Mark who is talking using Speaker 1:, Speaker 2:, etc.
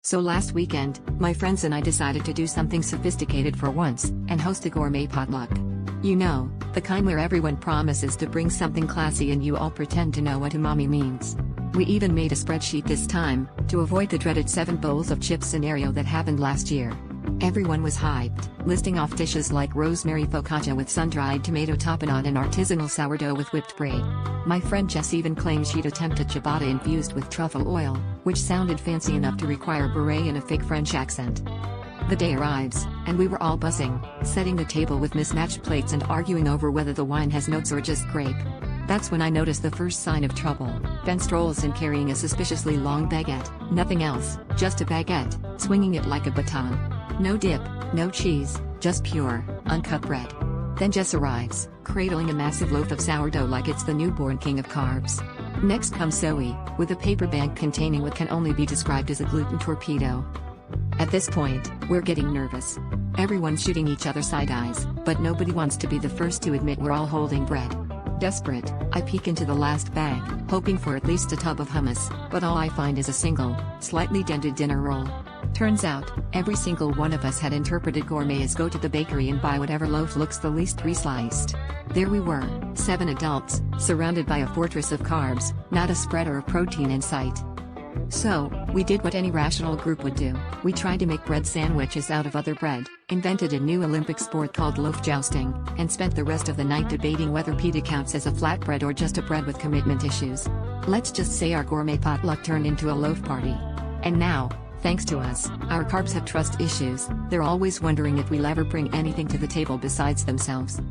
Speaker 1: So last weekend, my friends and I decided to do something sophisticated for once, and host a gourmet potluck. You know, the kind where everyone promises to bring something classy and you all pretend to know what umami means. We even made a spreadsheet this time, to avoid the dreaded 7 bowls of chips scenario that happened last year. Everyone was hyped, listing off dishes like rosemary focaccia with sun-dried tomato tapenade and artisanal sourdough with whipped brie. My friend Jess even claimed she'd attempted ciabatta infused with truffle oil, which sounded fancy enough to require beret and a fake French accent. The day arrives, and we were all buzzing, setting the table with mismatched plates and arguing over whether the wine has notes or just grape. That's when I noticed the first sign of trouble. Ben strolls in carrying a suspiciously long baguette, nothing else, just a baguette, swinging it like a baton. No dip, no cheese, just pure, uncut bread. Then Jess arrives, cradling a massive loaf of sourdough like it's the newborn king of carbs. Next comes Zoe, with a paper bag containing what can only be described as a gluten torpedo. At this point, we're getting nervous. Everyone's shooting each other side eyes, but nobody wants to be the first to admit we're all holding bread. Desperate, I peek into the last bag, hoping for at least a tub of hummus, but all I find is a single, slightly dented dinner roll. Turns out, every single one of us had interpreted gourmet as go to the bakery and buy whatever loaf looks the least 3-sliced. There we were, 7 adults, surrounded by a fortress of carbs, not a spreader of protein in sight. So, we did what any rational group would do. We tried to make bread sandwiches out of other bread, invented a new Olympic sport called loaf jousting, and spent the rest of the night debating whether pita counts as a flatbread or just a bread with commitment issues. Let's just say our gourmet potluck turned into a loaf party. And now, thanks to us, our carbs have trust issues. They're always wondering if we'll ever bring anything to the table besides themselves.